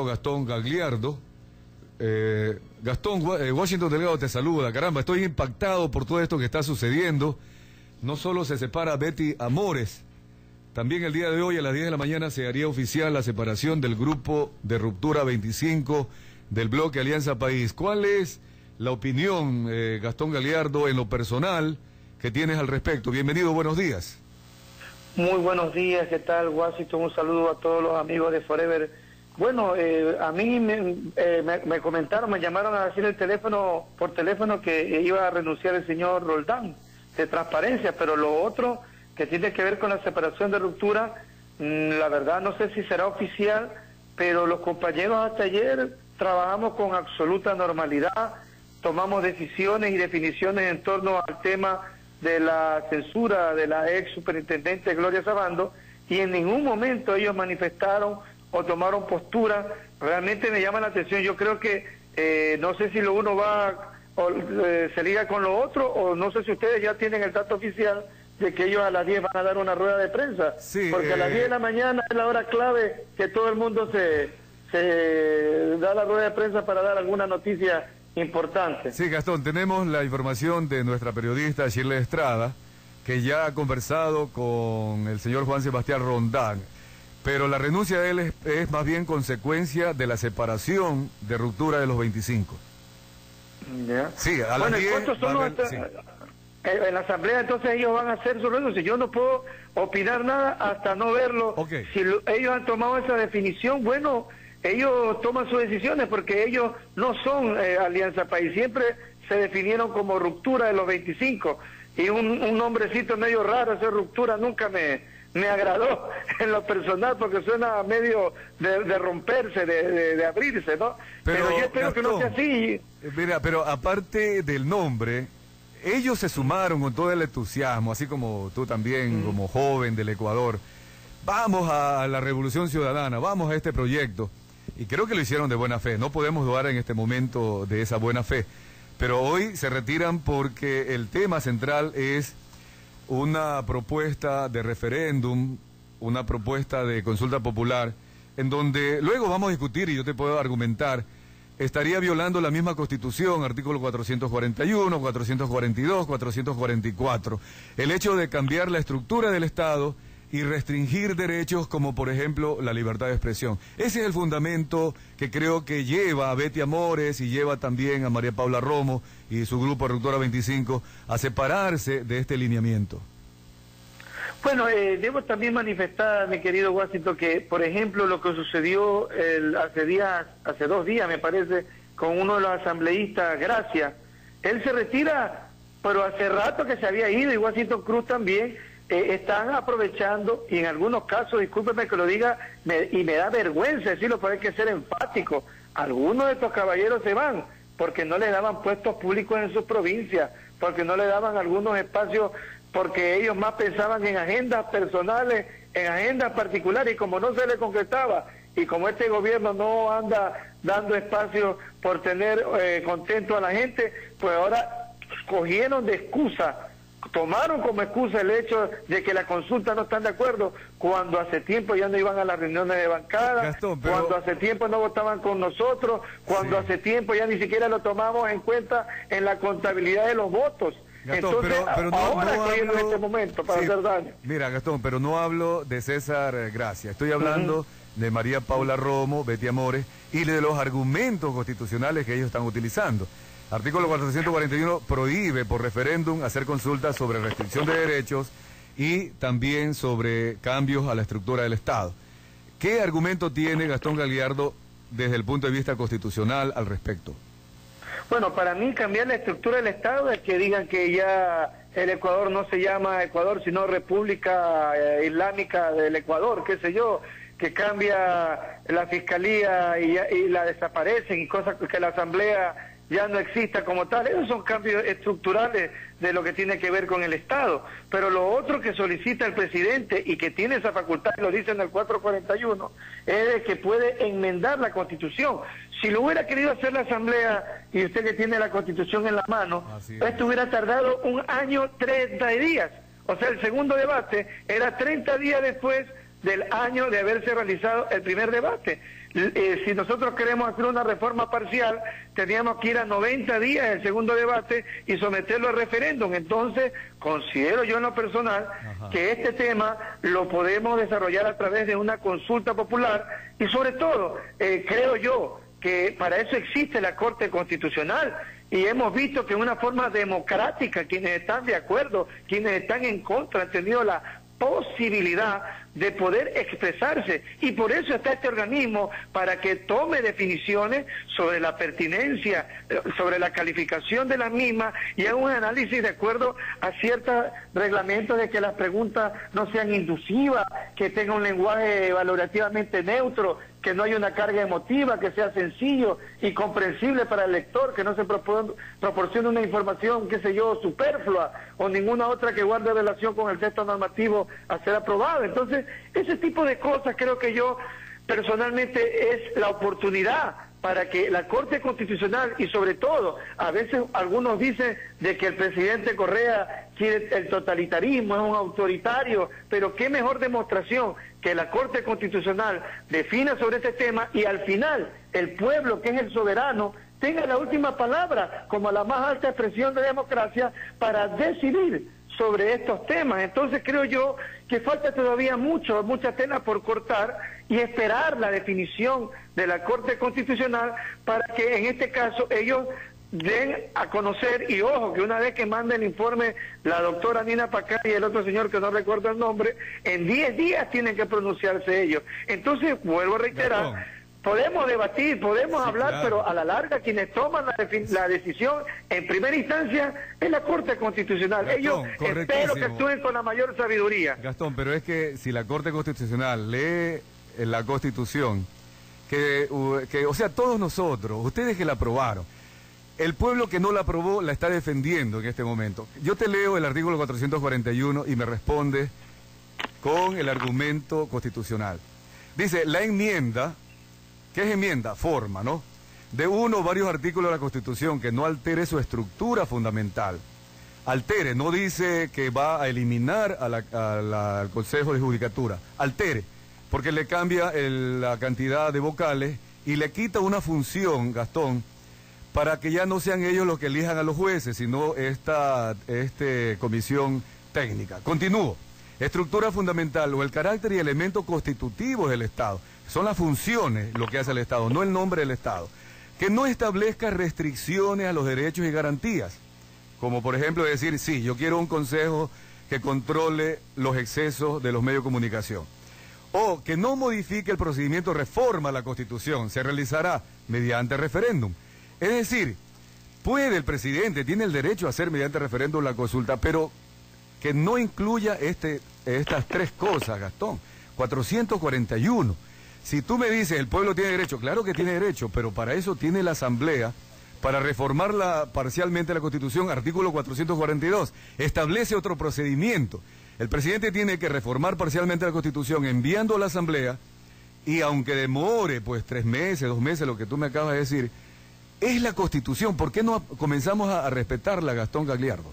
Gastón Gagliardo. Gastón, Washington Delgado te saluda. Caramba, estoy impactado por todo esto que está sucediendo. No solo se separa Betty Amores, también el día de hoy a las 10 de la mañana se haría oficial la separación del grupo de Ruptura 25 del bloque Alianza País. ¿Cuál es la opinión, Gastón Gagliardo, en lo personal que tienes al respecto? Bienvenido, buenos días. Muy buenos días, ¿qué tal, Washington? Un saludo a todos los amigos de Forever. Bueno, a mí me comentaron, me llamaron a decir por teléfono que iba a renunciar el señor Roldán de Transparencia, pero lo otro que tiene que ver con la separación de Ruptura, la verdad no sé si será oficial, pero los compañeros hasta ayer trabajamos con absoluta normalidad, tomamos decisiones y definiciones en torno al tema de la censura de la ex superintendente Gloria Sabando, y en ningún momento ellos manifestaron o tomaron postura. Realmente me llama la atención. Yo creo que no sé si lo uno va se liga con lo otro, o no sé si ustedes ya tienen el dato oficial de que ellos a las 10 van a dar una rueda de prensa, sí, porque a las 10 de la mañana es la hora clave que todo el mundo se da la rueda de prensa para dar alguna noticia importante. Sí, Gastón, tenemos la información de nuestra periodista Shirley Estrada, que ya ha conversado con el señor Juan Sebastián Roldán, pero la renuncia de él es más bien consecuencia de la separación de Ruptura de los 25. ¿Ya? Sí, a las 10... Sí. En la asamblea entonces ellos van a hacer su renuncia. Yo no puedo opinar nada hasta no verlo. Okay. Si ellos han tomado esa definición, bueno, ellos toman sus decisiones, porque ellos no son Alianza País, siempre se definieron como Ruptura de los 25, y un nombrecito medio raro, esa Ruptura, nunca me agradó en lo personal, porque suena medio de romperse, de abrirse, ¿no? Pero yo espero, Gastón, que no sea así. Mira, pero aparte del nombre, ellos se sumaron con todo el entusiasmo, así como tú también, como joven del Ecuador. Vamos a la Revolución Ciudadana, vamos a este proyecto. Y creo que lo hicieron de buena fe. No podemos dudar en este momento de esa buena fe. Pero hoy se retiran porque el tema central es una propuesta de referéndum, una propuesta de consulta popular, en donde luego vamos a discutir, y yo te puedo argumentar, estaría violando la misma Constitución, artículo 441, 442, 444, el hecho de cambiar la estructura del Estado y restringir derechos como, por ejemplo, la libertad de expresión. Ese es el fundamento que creo que lleva a Betty Amores y lleva también a María Paula Romo y su grupo Ruptura 25 a separarse de este lineamiento. Bueno, debo también manifestar, mi querido Washington, que, por ejemplo, lo que sucedió hace 2 días, me parece, con uno de los asambleístas, Gracia, él se retira, pero hace rato que se había ido, y Washington Cruz también. Están aprovechando, y en algunos casos, discúlpeme que lo diga, y me da vergüenza decirlo, pero hay que ser enfático, algunos de estos caballeros se van porque no les daban puestos públicos en sus provincias, porque no les daban algunos espacios, porque ellos más pensaban en agendas personales, en agendas particulares, y como no se les concretaba, y como este gobierno no anda dando espacio por tener contento a la gente, pues ahora cogieron de excusa, tomaron como excusa el hecho de que la consulta no están de acuerdo, cuando hace tiempo ya no iban a las reuniones de bancada, Gastón, cuando hace tiempo no votaban con nosotros, cuando hace tiempo ya ni siquiera lo tomamos en cuenta en la contabilidad de los votos. Gastón, entonces, pero ahora no que hablo, en este momento para hacer daño. Mira, Gastón, pero no hablo de César Gracia, estoy hablando de María Paula Romo, Betty Amores, y de los argumentos constitucionales que ellos están utilizando. Artículo 441 prohíbe por referéndum hacer consultas sobre restricción de derechos y también sobre cambios a la estructura del Estado. ¿Qué argumento tiene Gastón Gagliardo desde el punto de vista constitucional al respecto? Bueno, para mí cambiar la estructura del Estado es que digan que ya el Ecuador no se llama Ecuador, sino República Islámica del Ecuador, qué sé yo, que cambia la fiscalía y la desaparecen, y cosas que la asamblea ya no exista como tal. Esos son cambios estructurales de lo que tiene que ver con el Estado. Pero lo otro que solicita el presidente, y que tiene esa facultad, lo dice en el 441, es de que puede enmendar la Constitución. Si lo hubiera querido hacer la Asamblea, y usted que tiene la Constitución en la mano, esto hubiera tardado 1 año 30 días. O sea, el segundo debate era 30 días después del año de haberse realizado el primer debate. Si nosotros queremos hacer una reforma parcial, teníamos que ir a 90 días el segundo debate y someterlo a referéndum. Entonces, considero yo en lo personal que este tema lo podemos desarrollar a través de una consulta popular y sobre todo, creo yo que para eso existe la Corte Constitucional y hemos visto que en una forma democrática quienes están de acuerdo, quienes están en contra han tenido la posibilidad de poder expresarse y por eso está este organismo para que tome definiciones sobre la pertinencia, sobre la calificación de la misma y haga un análisis de acuerdo a ciertos reglamentos de que las preguntas no sean inducivas, que tenga un lenguaje valorativamente neutro, que no haya una carga emotiva, que sea sencillo y comprensible para el lector, que no se proporcione una información, qué sé yo, superflua o ninguna otra que guarde relación con el texto normativo a ser aprobado. Entonces, ese tipo de cosas creo que yo personalmente es la oportunidad para que la Corte Constitucional y sobre todo, a veces algunos dicen de que el presidente Correa quiere el totalitarismo, es un autoritario, pero qué mejor demostración que la Corte Constitucional defina sobre este tema y al final el pueblo, que es el soberano, tenga la última palabra como la más alta expresión de democracia para decidir sobre estos temas. Entonces creo yo que falta todavía mucha tela por cortar y esperar la definición de la Corte Constitucional para que en este caso ellos den a conocer, y ojo, que una vez que mande el informe la doctora Nina Pacá y el otro señor que no recuerdo el nombre, en 10 días tienen que pronunciarse ellos. Entonces, vuelvo a reiterar, podemos debatir, podemos hablar, claro, pero a la larga quienes toman la decisión en primera instancia es la Corte Constitucional. Gastón, ellos espero que actúen con la mayor sabiduría. Gastón, pero es que si la Corte Constitucional lee la Constitución, o sea, todos nosotros, ustedes que la aprobaron, el pueblo que no la aprobó la está defendiendo en este momento. Yo te leo el artículo 441 y me responde con el argumento constitucional. Dice, la enmienda, ¿qué es enmienda? Forma, ¿no? De uno o varios artículos de la Constitución que no altere su estructura fundamental. Altere, no dice que va a eliminar al Consejo de Judicatura. Altere, porque le cambia la cantidad de vocales y le quita una función, Gastón, para que ya no sean ellos los que elijan a los jueces, sino esta comisión técnica. Continúo. Estructura fundamental o el carácter y elementos constitutivos del Estado. Son las funciones lo que hace el Estado, no el nombre del Estado. Que no establezca restricciones a los derechos y garantías. Como por ejemplo decir, sí, yo quiero un consejo que controle los excesos de los medios de comunicación. O que no modifique el procedimiento de reforma a la Constitución. Se realizará mediante referéndum. Es decir, puede el presidente, tiene el derecho a hacer mediante referéndum la consulta, pero que no incluya estas tres cosas, Gastón. 441. Si tú me dices, el pueblo tiene derecho, claro que tiene derecho, pero para eso tiene la Asamblea, para reformarla parcialmente la Constitución, artículo 442, establece otro procedimiento. El presidente tiene que reformar parcialmente la Constitución enviando a la Asamblea, y aunque demore, pues 3 meses, 2 meses, lo que tú me acabas de decir, es la Constitución. ¿Por qué no comenzamos a respetarla, Gastón Gagliardo?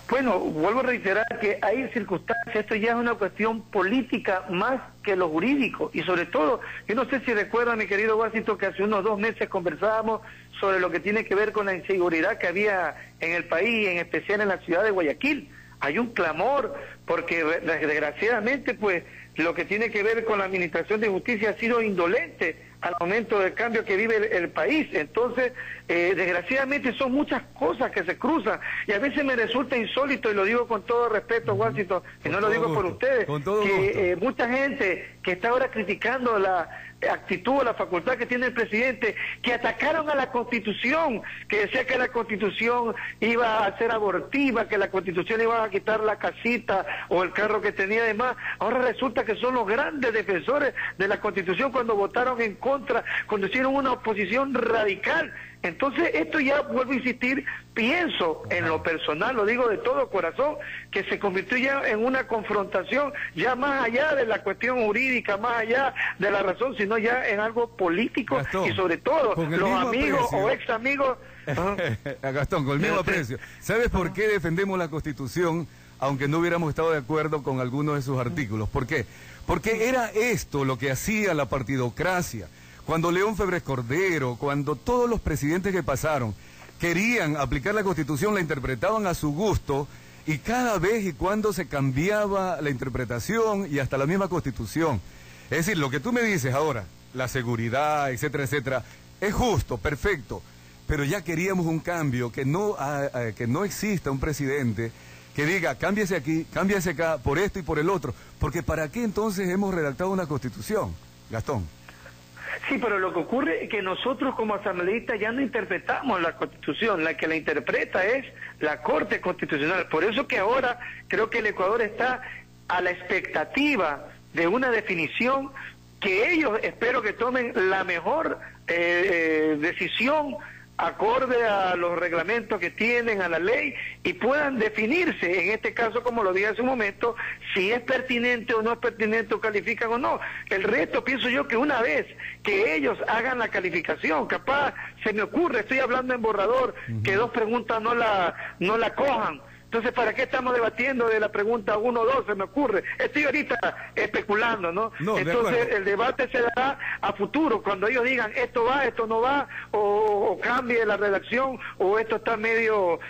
Bueno, vuelvo a reiterar que hay circunstancias, esto ya es una cuestión política más que lo jurídico, y sobre todo, yo no sé si recuerda, mi querido Washington, que hace unos 2 meses conversábamos sobre lo que tiene que ver con la inseguridad que había en el país, en especial en la ciudad de Guayaquil. Hay un clamor, porque desgraciadamente, pues, lo que tiene que ver con la administración de justicia ha sido indolente al momento del cambio que vive el país. Entonces, desgraciadamente son muchas cosas que se cruzan, y a veces me resulta insólito, y lo digo con todo respeto, Washington, y no lo digo por ustedes, que mucha gente que está ahora criticando la actitud o la facultad que tiene el presidente, que atacaron a la Constitución, que decía que la Constitución iba a ser abortiva, que la Constitución iba a quitar la casita o el carro que tenía además. Ahora resulta que son los grandes defensores de la Constitución cuando votaron en contra, cuando hicieron una oposición radical. Entonces esto ya, vuelvo a insistir, pienso en lo personal, lo digo de todo corazón, que se convirtió ya en una confrontación, ya más allá de la cuestión jurídica, más allá de la razón, sino ya en algo político. Gastón, y sobre todo los amigos o ex amigos. Gastón, con el mismo aprecio. ¿Sabes por qué defendemos la Constitución aunque no hubiéramos estado de acuerdo con algunos de sus artículos. ¿Por qué? Porque era esto lo que hacía la partidocracia. Cuando León Febres Cordero, cuando todos los presidentes que pasaron querían aplicar la Constitución, la interpretaban a su gusto, y cada vez y cuando se cambiaba la interpretación y hasta la misma Constitución. Es decir, lo que tú me dices ahora, la seguridad, etcétera, etcétera, es justo, perfecto, pero ya queríamos un cambio, que no exista un presidente que diga, cámbiese aquí, cámbiase acá, por esto y por el otro, porque ¿para qué entonces hemos redactado una Constitución, Gastón? Sí, pero lo que ocurre es que nosotros como asambleístas ya no interpretamos la Constitución, la que la interpreta es la Corte Constitucional. Por eso que ahora creo que el Ecuador está a la expectativa de una definición que ellos espero que tomen la mejor decisión acorde a los reglamentos que tienen, a la ley, y puedan definirse, en este caso, como lo dije hace un momento, si es pertinente o no es pertinente, o califican o no. El resto, pienso yo, que una vez que ellos hagan la calificación, capaz, se me ocurre, estoy hablando en borrador, que dos preguntas no la cojan. Entonces, ¿para qué estamos debatiendo de la pregunta 1 o 2? Se me ocurre. Estoy ahorita especulando, ¿no? Entonces, el debate se dará a futuro, cuando ellos digan, esto va, esto no va, o cambie la redacción, o esto está medio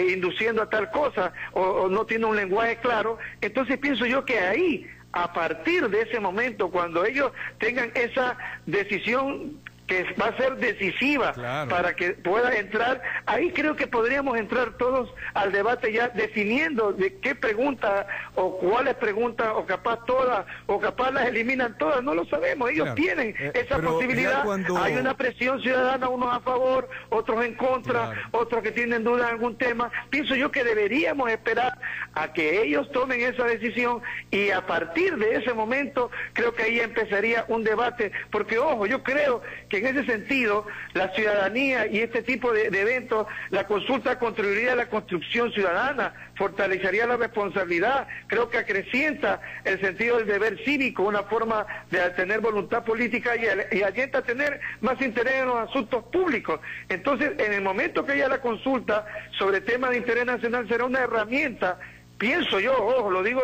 induciendo a tal cosa, o no tiene un lenguaje claro. Entonces, pienso yo que ahí, a partir de ese momento, cuando ellos tengan esa decisión que va a ser decisiva, claro, para que pueda entrar, ahí creo que podríamos entrar todos al debate ya definiendo de qué pregunta o cuáles preguntas, o capaz todas, o capaz las eliminan todas, no lo sabemos, ellos, claro, tienen esa posibilidad. Hay una presión ciudadana, unos a favor, otros en contra, claro, otros que tienen dudas en algún tema. Pienso yo que deberíamos esperar a que ellos tomen esa decisión, y a partir de ese momento creo que ahí empezaría un debate, porque ojo, yo creo que en ese sentido la ciudadanía y este tipo de eventos, la consulta contribuiría a la construcción ciudadana, fortalecería la responsabilidad, creo que acrecienta el sentido del deber cívico, una forma de tener voluntad política y alienta a tener más interés en los asuntos públicos. Entonces, en el momento que haya la consulta sobre temas de interés nacional, será una herramienta, pienso yo, ojo, lo digo,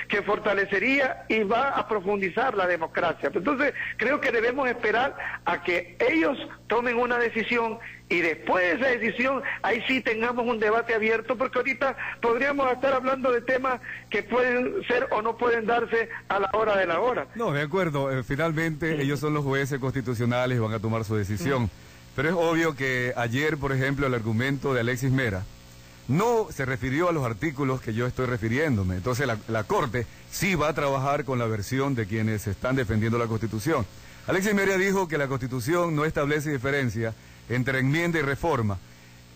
que fortalecería y va a profundizar la democracia. Entonces, creo que debemos esperar a que ellos tomen una decisión, y después de esa decisión, ahí sí tengamos un debate abierto, porque ahorita podríamos estar hablando de temas que pueden ser o no pueden darse a la hora de la hora. No, de acuerdo, finalmente ellos son los jueces constitucionales y van a tomar su decisión. Pero es obvio que ayer, por ejemplo, el argumento de Alexis Mera no se refirió a los artículos que yo estoy refiriéndome. Entonces la Corte sí va a trabajar con la versión de quienes están defendiendo la Constitución. Alexis Mera dijo que la Constitución no establece diferencia entre enmienda y reforma.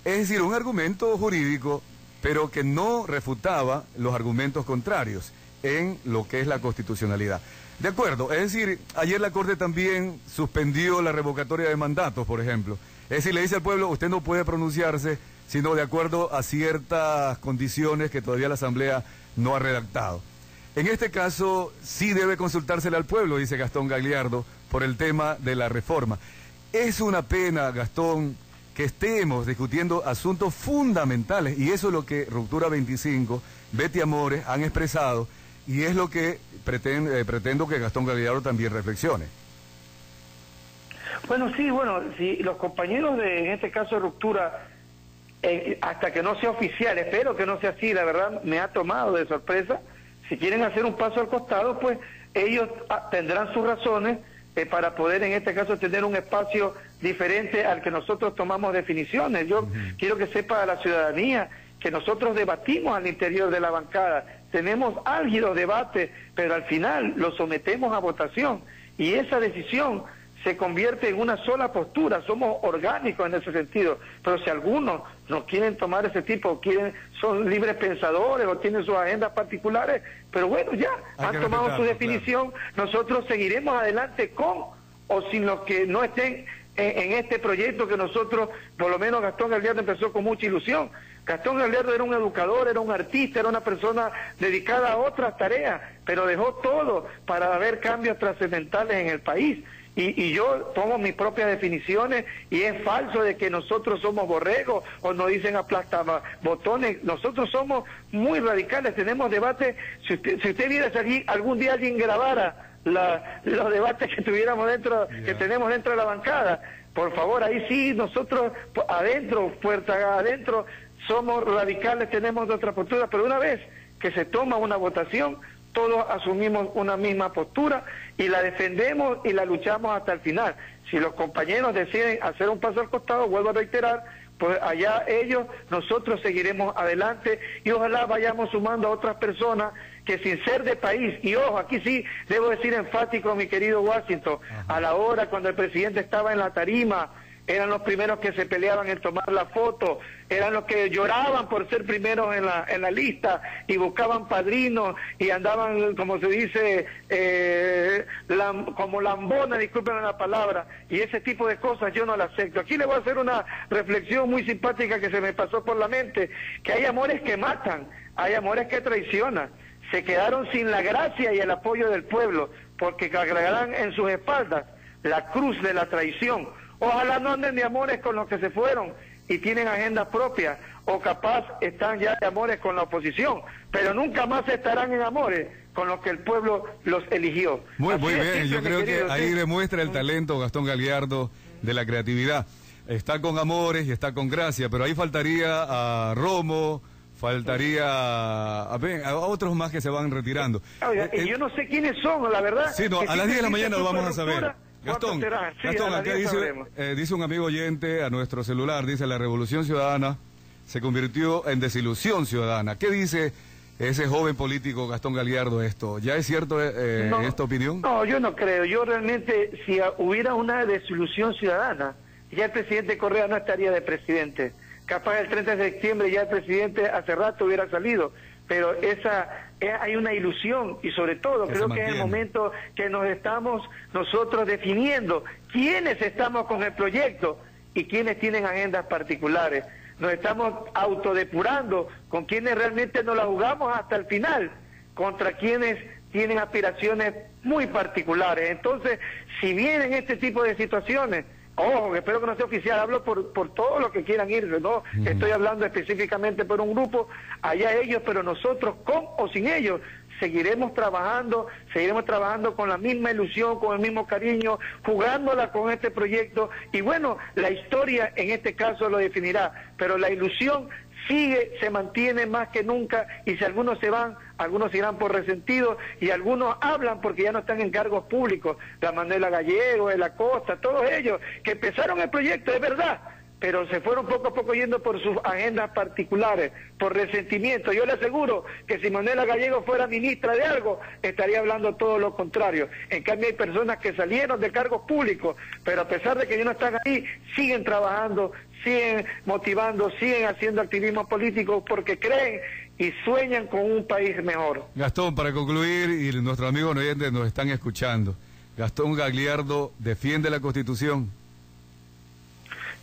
Es decir, un argumento jurídico, pero que no refutaba los argumentos contrarios en lo que es la constitucionalidad. De acuerdo, es decir, ayer la Corte también suspendió la revocatoria de mandatos, por ejemplo. Es decir, le dice al pueblo, usted no puede pronunciarse sino de acuerdo a ciertas condiciones que todavía la Asamblea no ha redactado. En este caso, sí debe consultársele al pueblo, dice Gastón Gagliardo, por el tema de la reforma. Es una pena, Gastón, que estemos discutiendo asuntos fundamentales, y eso es lo que Ruptura 25, Betty Amores han expresado, y es lo que pretendo que Gastón Gagliardo también reflexione. Bueno, si los compañeros en este caso de Ruptura, hasta que no sea oficial, espero que no sea así, la verdad me ha tomado de sorpresa, si quieren hacer un paso al costado, pues ellos tendrán sus razones para poder en este caso tener un espacio diferente al que nosotros tomamos definiciones. Yo quiero que sepa la ciudadanía que nosotros debatimos al interior de la bancada, tenemos álgidos debates, pero al final lo sometemos a votación, y esa decisión se convierte en una sola postura, somos orgánicos en ese sentido, pero si algunos no quieren tomar ese tipo, son libres pensadores o tienen sus agendas particulares, pero bueno, ya han tomado su definición, claro, nosotros seguiremos adelante con o sin los que no estén en este proyecto que nosotros, por lo menos Gastón Gagliardo empezó con mucha ilusión. Gastón Gagliardo era un educador, era un artista, era una persona dedicada a otras tareas, pero dejó todo para ver cambios trascendentales en el país. y yo pongo mis propias definiciones, y es falso de que nosotros somos borregos o nos dicen aplastabotones. Nosotros somos muy radicales, tenemos debates. Si usted viera si algún día alguien grabara los debates que tuviéramos dentro, que tenemos dentro de la bancada, por favor, ahí sí, nosotros adentro, puerta adentro, somos radicales, tenemos otra postura, pero una vez que se toma una votación, todos asumimos una misma postura y la defendemos y la luchamos hasta el final. Si los compañeros deciden hacer un paso al costado, vuelvo a reiterar, pues allá ellos, nosotros seguiremos adelante y ojalá vayamos sumando a otras personas que sin ser de país, y ojo, aquí sí debo decir enfático, mi querido Washington, a la hora cuando el presidente estaba en la tarima, eran los primeros que se peleaban en tomar la foto, eran los que lloraban por ser primeros en la lista y buscaban padrinos y andaban, como se dice, como lambonas, discúlpenme la palabra, y ese tipo de cosas yo no las acepto. Aquí le voy a hacer una reflexión muy simpática que se me pasó por la mente, que hay amores que matan, hay amores que traicionan, se quedaron sin la gracia y el apoyo del pueblo, porque cargarán en sus espaldas la cruz de la traición. Ojalá no anden de amores con los que se fueron y tienen agenda propia, o capaz están ya de amores con la oposición, pero nunca más estarán en amores con los que el pueblo los eligió. Muy bien, yo creo que ahí demuestra el talento Gastón Gagliardo de la creatividad. Está con amores y está con gracia, pero ahí faltaría a Romo, faltaría a otros más que se van retirando. Oiga, y yo no sé quiénes son, la verdad. Sí, no, a las 10 de la mañana lo vamos a saber. Gastón, acá dice un amigo oyente a nuestro celular, dice: la Revolución Ciudadana se convirtió en desilusión ciudadana. ¿Qué dice ese joven político Gastón Gagliardo esto? ¿Ya es cierto esta opinión? No, yo no creo. Yo realmente, si hubiera una desilusión ciudadana, ya el presidente Correa no estaría de presidente. Capaz el 30 de septiembre ya el presidente hace rato hubiera salido, pero hay una ilusión, y sobre todo creo que es el momento que nos estamos nosotros definiendo quiénes estamos con el proyecto y quiénes tienen agendas particulares. Nos estamos autodepurando con quienes realmente nos la jugamos hasta el final, contra quienes tienen aspiraciones muy particulares. Entonces, si vienen este tipo de situaciones, ojo, espero que no sea oficial, hablo por todos los que quieran irse, no estoy hablando específicamente por un grupo, allá ellos, pero nosotros, con o sin ellos, seguiremos trabajando con la misma ilusión, con el mismo cariño, jugándola con este proyecto, y bueno, la historia en este caso lo definirá, pero la ilusión sigue, se mantiene más que nunca, y si algunos se van, algunos irán por resentidos, y algunos hablan porque ya no están en cargos públicos, la Manuela Gallego, de la Costa, todos ellos, que empezaron el proyecto, es verdad, pero se fueron poco a poco yendo por sus agendas particulares, por resentimiento. Yo le aseguro que si Manuela Gallego fuera ministra de algo, estaría hablando todo lo contrario. En cambio hay personas que salieron de cargos públicos, pero a pesar de que ya no están ahí, siguen trabajando, siguen motivando, siguen haciendo activismo político porque creen y sueñan con un país mejor. Gastón, para concluir, y nuestros amigos oyentes nos están escuchando, Gastón Gagliardo defiende la Constitución.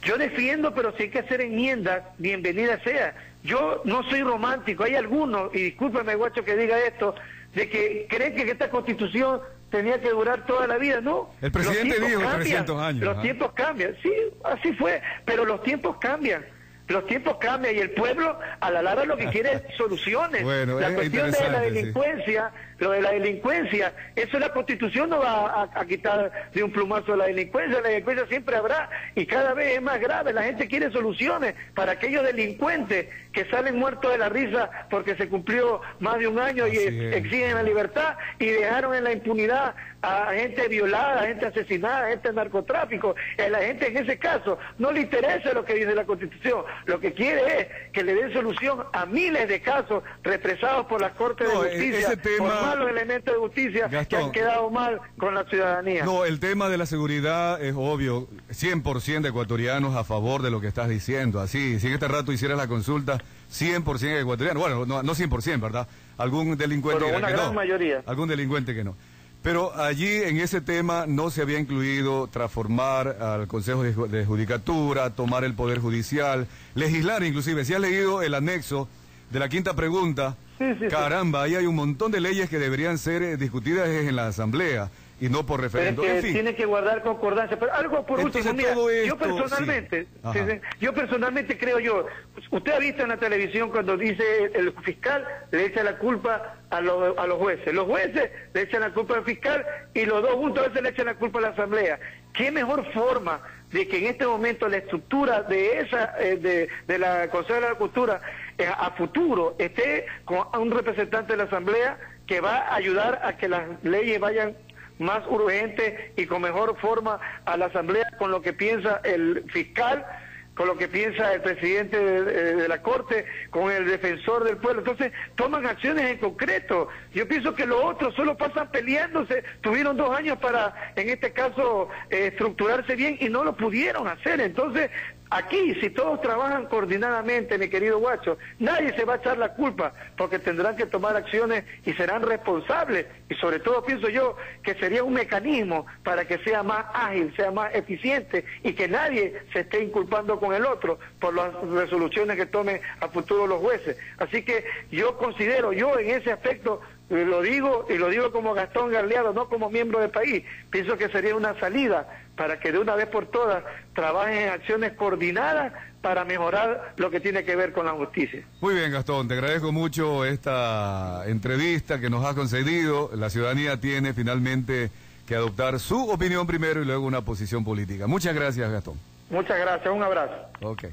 Yo defiendo, pero si hay que hacer enmiendas, bienvenida sea. Yo no soy romántico, hay algunos, y discúlpeme, guacho, que diga esto, de que creen que esta Constitución tenía que durar toda la vida, ¿no? El presidente dijo 300 años. Los tiempos cambian, sí, así fue, pero los tiempos cambian. Los tiempos cambian y el pueblo a la larga lo que quiere es soluciones. Bueno, la cuestión de la delincuencia, sí. Lo de la delincuencia, eso la Constitución no va a quitar de un plumazo la delincuencia siempre habrá y cada vez es más grave. La gente quiere soluciones para aquellos delincuentes que salen muertos de la risa porque se cumplió más de un año y exigen la libertad y dejaron en la impunidad a gente violada, a gente asesinada, a gente narcotráfico. A la gente en ese caso no le interesa lo que dice la Constitución, lo que quiere es que le den solución a miles de casos represados por las Cortes de Justicia, por malos elementos de justicia, Gastón, que han quedado mal con la ciudadanía. No, el tema de la seguridad es obvio, 100% de ecuatorianos a favor de lo que estás diciendo, así, si en este rato hicieras la consulta, 100% de ecuatorianos, bueno, no 100%, ¿verdad? Algún delincuente pero una gran mayoría. Algún delincuente que no. Pero allí en ese tema no se había incluido transformar al Consejo de Judicatura, tomar el Poder Judicial, legislar inclusive. Si has leído el anexo de la quinta pregunta. Sí. Caramba, ahí hay un montón de leyes que deberían ser discutidas en la Asamblea y no por referendo. Pero es que en fin. tiene que guardar concordancia. Pero algo por Entonces, último, mira, todo esto, yo personalmente, sí. yo personalmente creo usted ha visto en la televisión cuando dice el fiscal le echa la culpa a los jueces. Los jueces le echan la culpa al fiscal y los dos juntos a veces le echan la culpa a la Asamblea. ¿Qué mejor forma de que en este momento la estructura de esa de la Consejo de la Cultura a futuro esté con un representante de la Asamblea que va a ayudar a que las leyes vayan más urgentes y con mejor forma a la Asamblea, con lo que piensa el fiscal, con lo que piensa el presidente de la Corte, con el defensor del pueblo? Entonces toman acciones en concreto. Yo pienso que los otros solo pasan peleándose. Tuvieron 2 años para, en este caso, estructurarse bien y no lo pudieron hacer. Entonces aquí, si todos trabajan coordinadamente, mi querido Guacho, nadie se va a echar la culpa, porque tendrán que tomar acciones y serán responsables. Y sobre todo pienso yo que sería un mecanismo para que sea más ágil, sea más eficiente y que nadie se esté inculpando con el otro por las resoluciones que tomen a futuro los jueces. Así que yo considero, yo en ese aspecto, lo digo y lo digo como Gastón Garleado, no como miembro del país, pienso que sería una salida para que de una vez por todas trabajen en acciones coordinadas para mejorar lo que tiene que ver con la justicia. Muy bien, Gastón, te agradezco mucho esta entrevista que nos has concedido. La ciudadanía tiene finalmente que adoptar su opinión primero y luego una posición política. Muchas gracias, Gastón. Muchas gracias, un abrazo. Ok.